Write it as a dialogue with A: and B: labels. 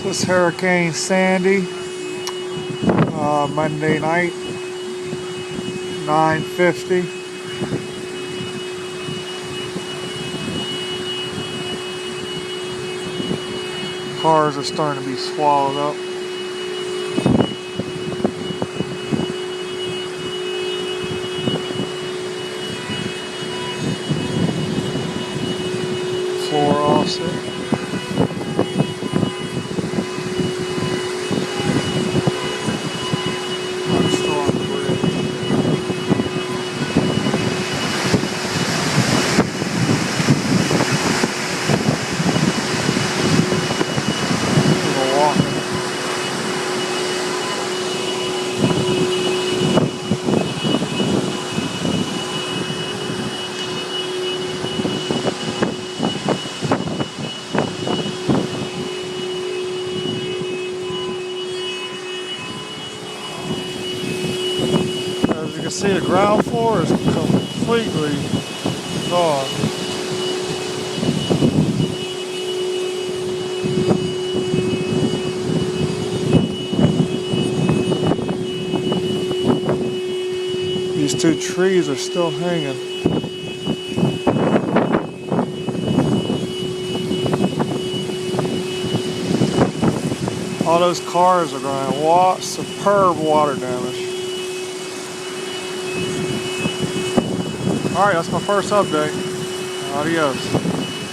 A: This Hurricane Sandy, Monday night, 9:50. Cars are starting to be swallowed up. Floor offset. As you can see, the ground floor is completely gone. These two trees are still hanging. All those cars are going. Superb water damage. Alright, that's my first update. Adios.